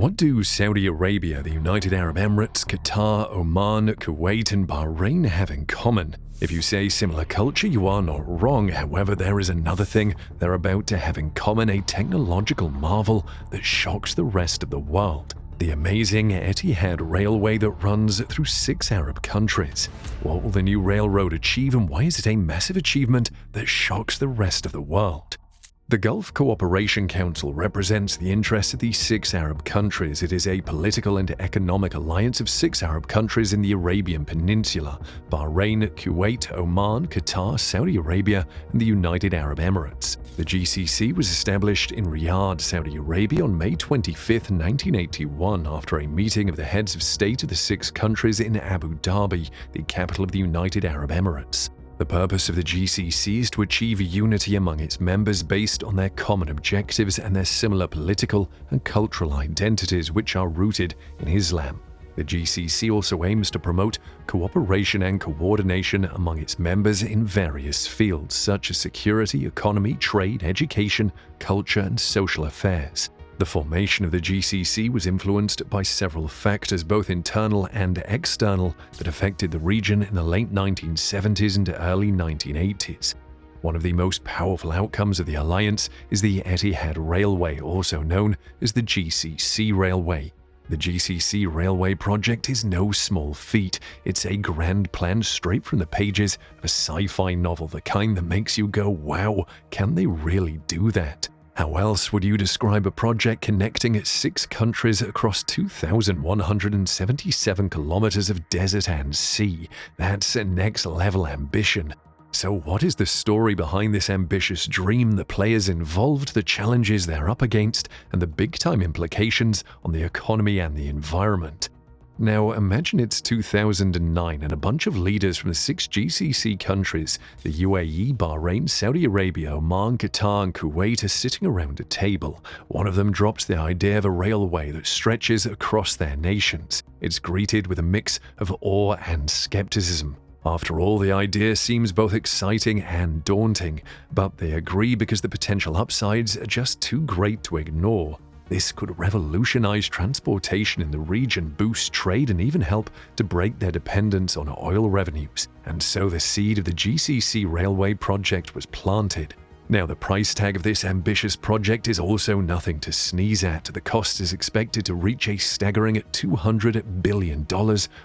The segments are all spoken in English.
What do Saudi Arabia, the United Arab Emirates, Qatar, Oman, Kuwait, and Bahrain have in common? If you say similar culture, you are not wrong. However, there is another thing they're about to have in common, a technological marvel that shocks the rest of the world. The amazing Etihad Railway that runs through 6 Arab countries. What will the new railroad achieve, and why is it a massive achievement that shocks the rest of the world? The Gulf Cooperation Council represents the interests of these 6 Arab countries. It is a political and economic alliance of 6 Arab countries in the Arabian Peninsula: Bahrain, Kuwait, Oman, Qatar, Saudi Arabia, and the United Arab Emirates. The GCC was established in Riyadh, Saudi Arabia on May 25, 1981, after a meeting of the heads of state of the 6 countries in Abu Dhabi, the capital of the United Arab Emirates. The purpose of the GCC is to achieve unity among its members based on their common objectives and their similar political and cultural identities, which are rooted in Islam. The GCC also aims to promote cooperation and coordination among its members in various fields, such as security, economy, trade, education, culture, and social affairs. The formation of the GCC was influenced by several factors, both internal and external, that affected the region in the late 1970s and early 1980s. One of the most powerful outcomes of the alliance is the Etihad Railway, also known as the GCC Railway. The GCC Railway project is no small feat. It's a grand plan straight from the pages of a sci-fi novel, the kind that makes you go, wow, can they really do that? How else would you describe a project connecting 6 countries across 2,177 kilometers of desert and sea? That's a next-level ambition. So what is the story behind this ambitious dream, the players involved, the challenges they're up against, and the big-time implications on the economy and the environment? Now, imagine it's 2009 and a bunch of leaders from the 6 GCC countries, the UAE, Bahrain, Saudi Arabia, Oman, Qatar, and Kuwait, are sitting around a table. One of them drops the idea of a railway that stretches across their nations. It's greeted with a mix of awe and skepticism. After all, the idea seems both exciting and daunting, but they agree because the potential upsides are just too great to ignore. This could revolutionize transportation in the region, boost trade, and even help to break their dependence on oil revenues. And so the seed of the GCC Railway project was planted. Now, the price tag of this ambitious project is also nothing to sneeze at. The cost is expected to reach a staggering $200 billion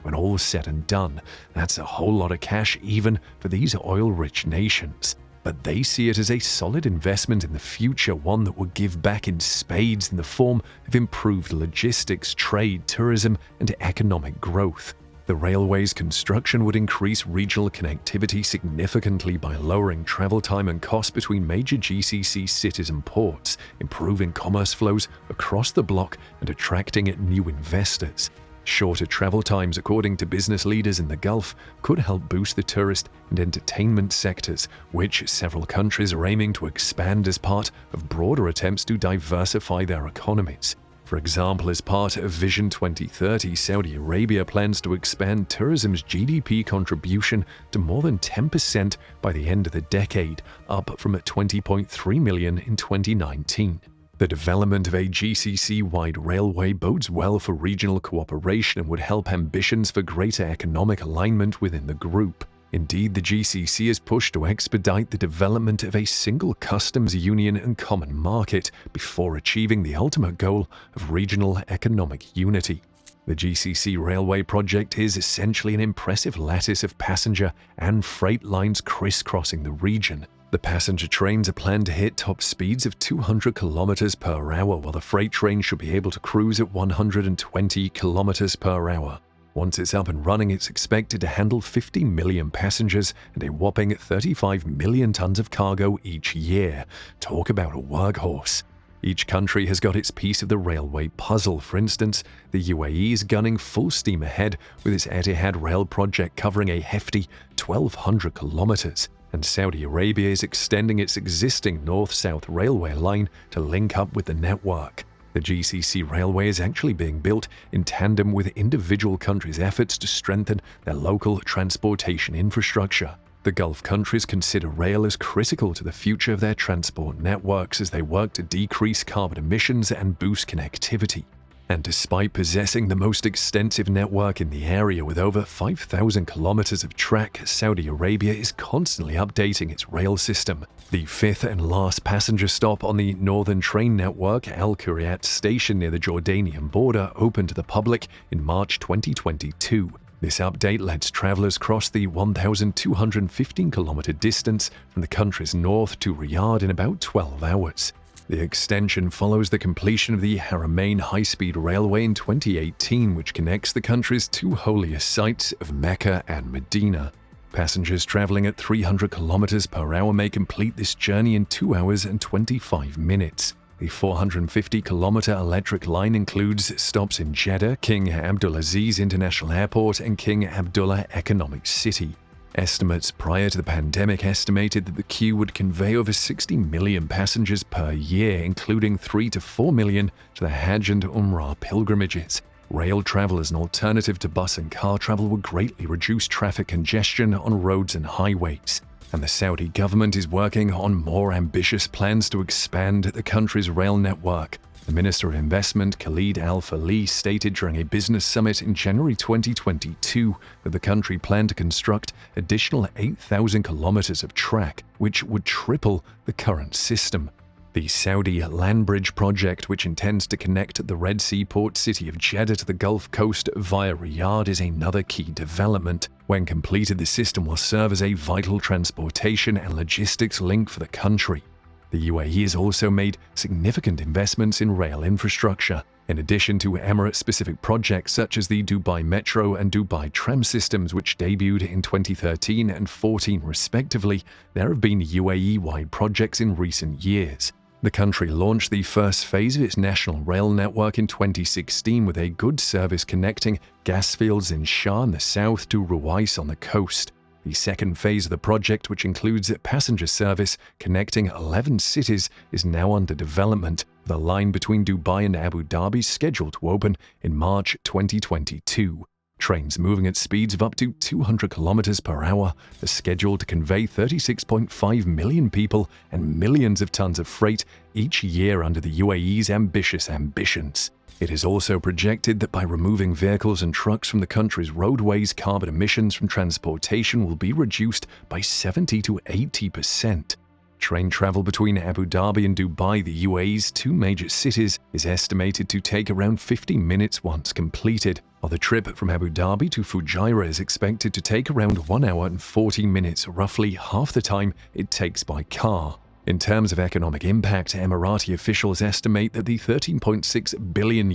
when all is said and done. That's a whole lot of cash even for these oil-rich nations. But they see it as a solid investment in the future, one that will give back in spades in the form of improved logistics, trade, tourism, and economic growth. The railway's construction would increase regional connectivity significantly by lowering travel time and costs between major GCC cities and ports, improving commerce flows across the bloc, and attracting new investors. Shorter travel times, according to business leaders in the Gulf, could help boost the tourist and entertainment sectors, which several countries are aiming to expand as part of broader attempts to diversify their economies. For example, as part of Vision 2030, Saudi Arabia plans to expand tourism's GDP contribution to more than 10% by the end of the decade, up from $20.3 million in 2019. The development of a GCC-wide railway bodes well for regional cooperation and would help ambitions for greater economic alignment within the group. Indeed, the GCC is pushed to expedite the development of a single customs union and common market before achieving the ultimate goal of regional economic unity. The GCC Railway project is essentially an impressive lattice of passenger and freight lines crisscrossing the region. The passenger trains are planned to hit top speeds of 200 km per hour, while the freight train should be able to cruise at 120 km per hour. Once it's up and running, it's expected to handle 50 million passengers and a whopping 35 million tons of cargo each year. Talk about a workhorse. Each country has got its piece of the railway puzzle. For instance, the UAE is gunning full steam ahead with its Etihad rail project covering a hefty 1,200 kilometers. And Saudi Arabia is extending its existing north-south railway line to link up with the network. The GCC Railway is actually being built in tandem with individual countries' efforts to strengthen their local transportation infrastructure. The Gulf countries consider rail as critical to the future of their transport networks as they work to decrease carbon emissions and boost connectivity. And despite possessing the most extensive network in the area with over 5,000 kilometers of track, Saudi Arabia is constantly updating its rail system. The fifth and last passenger stop on the northern train network, Al Kuryat station near the Jordanian border, opened to the public in March 2022. This update lets travelers cross the 1,215-kilometer distance from the country's north to Riyadh in about 12 hours. The extension follows the completion of the Haramain high-speed railway in 2018, which connects the country's two holiest sites of Mecca and Medina. Passengers traveling at 300 kilometers per hour may complete this journey in 2 hours and 25 minutes. The 450-kilometer electric line includes stops in Jeddah, King Abdulaziz International Airport, and King Abdullah Economic City. Estimates prior to the pandemic estimated that the queue would convey over 60 million passengers per year, including 3 to 4 million to the Hajj and Umrah pilgrimages. Rail travel as an alternative to bus and car travel would greatly reduce traffic congestion on roads and highways. And the Saudi government is working on more ambitious plans to expand the country's rail network. The Minister of Investment, Khalid Al-Falih, stated during a business summit in January 2022 that the country planned to construct additional 8,000 kilometers of track, which would triple the current system. The Saudi Land Bridge project, which intends to connect the Red Sea port city of Jeddah to the Gulf Coast via Riyadh, is another key development. When completed, the system will serve as a vital transportation and logistics link for the country. The UAE has also made significant investments in rail infrastructure. In addition to Emirates-specific projects such as the Dubai Metro and Dubai Tram systems, which debuted in 2013 and 2014 respectively, there have been UAE-wide projects in recent years. The country launched the first phase of its national rail network in 2016 with a goods service connecting gas fields in Shah in the south to Ruwais on the coast. The second phase of the project, which includes a passenger service connecting 11 cities, is now under development, with a line between Dubai and Abu Dhabi scheduled to open in March 2022. Trains moving at speeds of up to 200 kilometers per hour are scheduled to convey 36.5 million people and millions of tons of freight each year under the UAE's ambitious ambitions. It is also projected that by removing vehicles and trucks from the country's roadways, carbon emissions from transportation will be reduced by 70 to 80%. Train travel between Abu Dhabi and Dubai, the UAE's two major cities, is estimated to take around 50 minutes once completed, while the trip from Abu Dhabi to Fujairah is expected to take around 1 hour and 40 minutes, roughly half the time it takes by car. In terms of economic impact, Emirati officials estimate that the $13.6 billion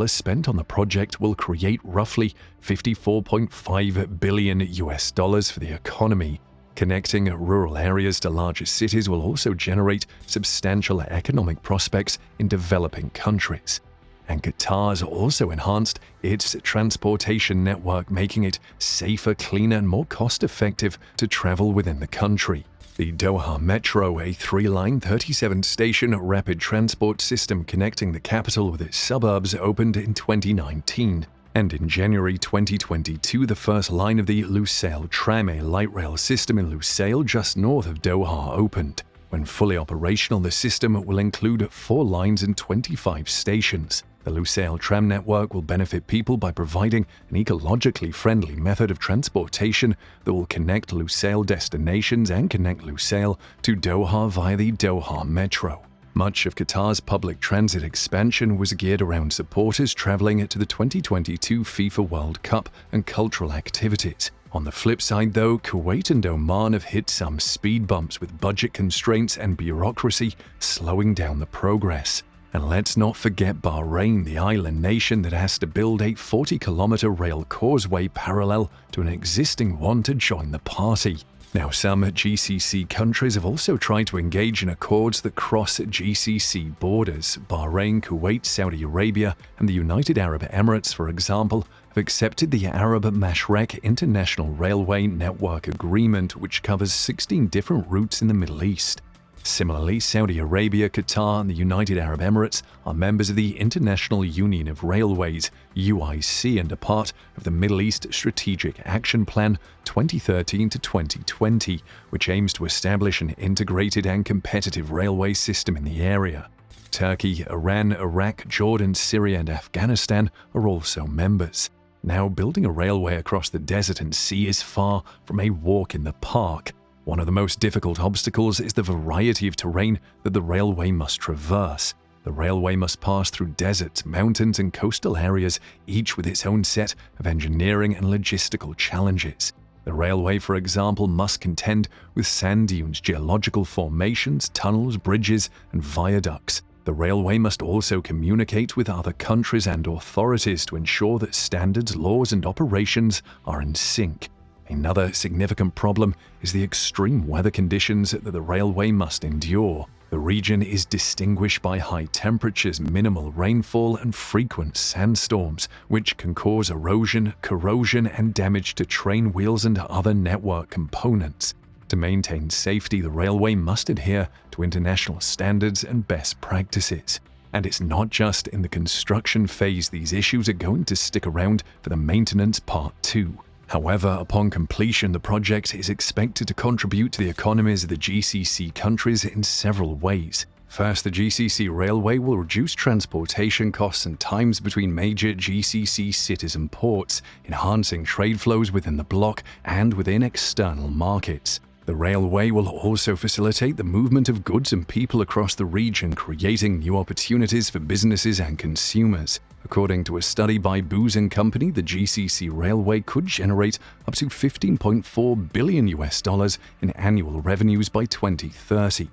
spent on the project will create roughly $54.5 billion for the economy. Connecting rural areas to larger cities will also generate substantial economic prospects in developing countries. And Qatar has also enhanced its transportation network, making it safer, cleaner, and more cost-effective to travel within the country. The Doha Metro, a 3-line, 37-station rapid transport system connecting the capital with its suburbs, opened in 2019. And in January 2022, the first line of the Lusail tram, a light rail system in Lusail just north of Doha, opened. When fully operational, the system will include 4 lines and 25 stations. The Lusail tram network will benefit people by providing an ecologically friendly method of transportation that will connect Lusail destinations and connect Lusail to Doha via the Doha Metro. Much of Qatar's public transit expansion was geared around supporters traveling to the 2022 FIFA World Cup and cultural activities. On the flip side, though, Kuwait and Oman have hit some speed bumps with budget constraints and bureaucracy slowing down the progress. And let's not forget Bahrain, the island nation that has to build a 40-kilometer rail causeway parallel to an existing one to join the party. Now, some GCC countries have also tried to engage in accords that cross GCC borders. Bahrain, Kuwait, Saudi Arabia, and the United Arab Emirates, for example, have accepted the Arab Mashrek International Railway Network Agreement, which covers 16 different routes in the Middle East. Similarly, Saudi Arabia, Qatar, and the United Arab Emirates are members of the International Union of Railways, UIC, and are part of the Middle East Strategic Action Plan 2013 to 2020, which aims to establish an integrated and competitive railway system in the area. Turkey, Iran, Iraq, Jordan, Syria, and Afghanistan are also members. Now, building a railway across the desert and sea is far from a walk in the park. One of the most difficult obstacles is the variety of terrain that the railway must traverse. The railway must pass through deserts, mountains, and coastal areas, each with its own set of engineering and logistical challenges. The railway, for example, must contend with sand dunes, geological formations, tunnels, bridges, and viaducts. The railway must also communicate with other countries and authorities to ensure that standards, laws, and operations are in sync. Another significant problem is the extreme weather conditions that the railway must endure. The region is distinguished by high temperatures, minimal rainfall, and frequent sandstorms, which can cause erosion, corrosion, and damage to train wheels and other network components. To maintain safety, the railway must adhere to international standards and best practices. And it's not just in the construction phase these issues are going to stick around for the maintenance part too. However, upon completion, the project is expected to contribute to the economies of the GCC countries in several ways. First, the GCC railway will reduce transportation costs and times between major GCC cities and ports, enhancing trade flows within the bloc and within external markets. The railway will also facilitate the movement of goods and people across the region, creating new opportunities for businesses and consumers. According to a study by Booz & Company, the GCC railway could generate up to $15.4 billion in annual revenues by 2030.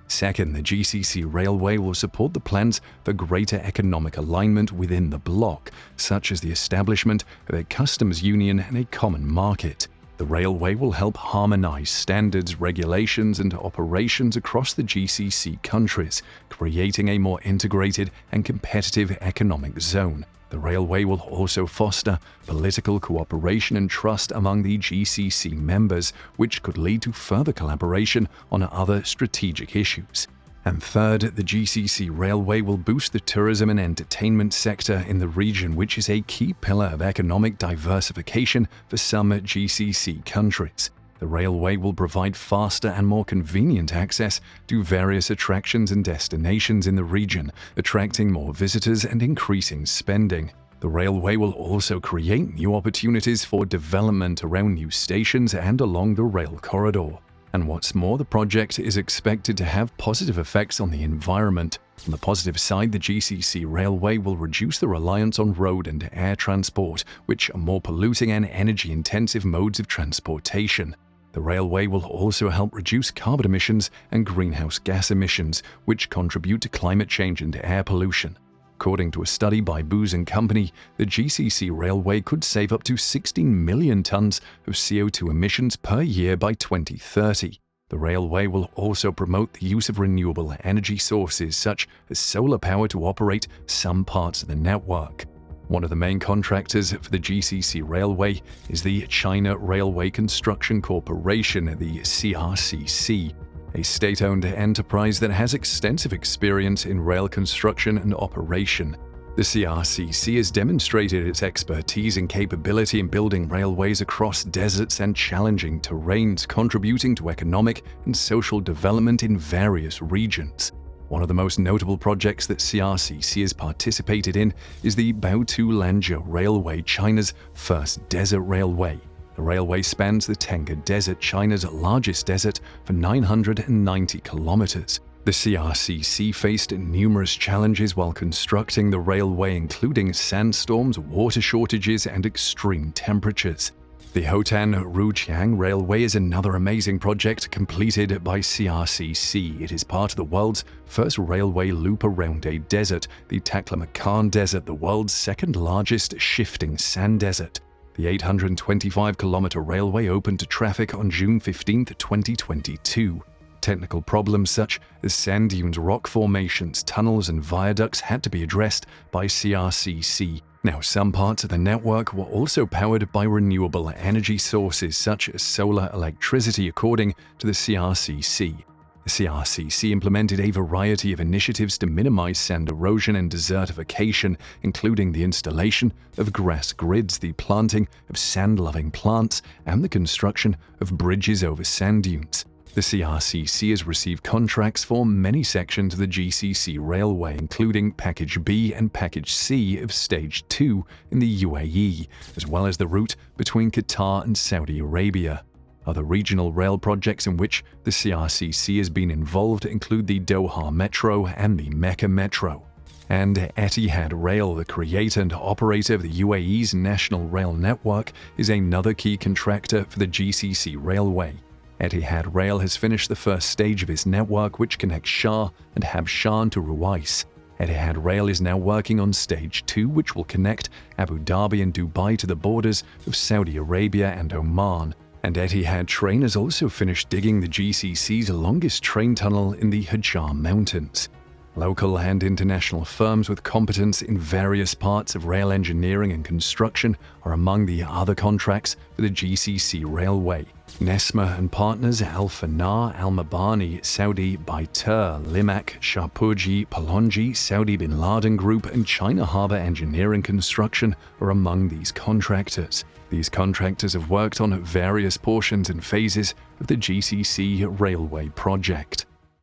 Second, the GCC railway will support the plans for greater economic alignment within the bloc, such as the establishment of a customs union and a common market. The railway will help harmonize standards, regulations, and operations across the GCC countries, creating a more integrated and competitive economic zone. The railway will also foster political cooperation and trust among the GCC members, which could lead to further collaboration on other strategic issues. And third, the GCC railway will boost the tourism and entertainment sector in the region, which is a key pillar of economic diversification for some GCC countries. The railway will provide faster and more convenient access to various attractions and destinations in the region, attracting more visitors and increasing spending. The railway will also create new opportunities for development around new stations and along the rail corridor. And what's more, the project is expected to have positive effects on the environment. On the positive side, the GCC railway will reduce the reliance on road and air transport, which are more polluting and energy-intensive modes of transportation. The railway will also help reduce carbon emissions and greenhouse gas emissions, which contribute to climate change and air pollution. According to a study by Booz & Company, the GCC railway could save up to 16 million tons of CO2 emissions per year by 2030. The railway will also promote the use of renewable energy sources such as solar power to operate some parts of the network. One of the main contractors for the GCC railway is the China Railway Construction Corporation, the CRCC, a state-owned enterprise that has extensive experience in rail construction and operation. The CRCC has demonstrated its expertise and capability in building railways across deserts and challenging terrains, contributing to economic and social development in various regions. One of the most notable projects that CRCC has participated in is the Baotou-Lanzhou Railway, China's first desert railway. The railway spans the Tenga Desert, China's largest desert, for 990 kilometers. The CRCC faced numerous challenges while constructing the railway, including sandstorms, water shortages, and extreme temperatures. The Hotan-Ruqiang Railway is another amazing project completed by CRCC. It is part of the world's first railway loop around a desert, the Taklamakan Desert, the world's second largest shifting sand desert. The 825-kilometer railway opened to traffic on June 15, 2022. Technical problems such as sand dunes, rock formations, tunnels, and viaducts had to be addressed by CRCC. Now, some parts of the network were also powered by renewable energy sources such as solar electricity, according to the CRCC. The CRCC implemented a variety of initiatives to minimize sand erosion and desertification, including the installation of grass grids, the planting of sand-loving plants, and the construction of bridges over sand dunes. The CRCC has received contracts for many sections of the GCC railway, including Package B and Package C of Stage 2 in the UAE, as well as the route between Qatar and Saudi Arabia. Other regional rail projects in which the CRCC has been involved include the Doha Metro and the Mecca Metro. And Etihad Rail, the creator and operator of the UAE's national rail network, is another key contractor for the GCC railway. Etihad Rail has finished the first stage of its network, which connects Shah and Habshan to Ruwais. Etihad Rail is now working on Stage 2, which will connect Abu Dhabi and Dubai to the borders of Saudi Arabia and Oman. And Etihad Train has also finished digging the GCC's longest train tunnel in the Hajar Mountains. Local and international firms with competence in various parts of rail engineering and construction are among the other contracts for the GCC railway. Nesma and partners Al Fanar, Al Mabani, Saudi Baitur, Limak, Sharpurji, Palonji, Saudi Bin Laden Group, and China Harbour Engineering Construction are among these contractors. These contractors have worked on various portions and phases of the GCC railway project.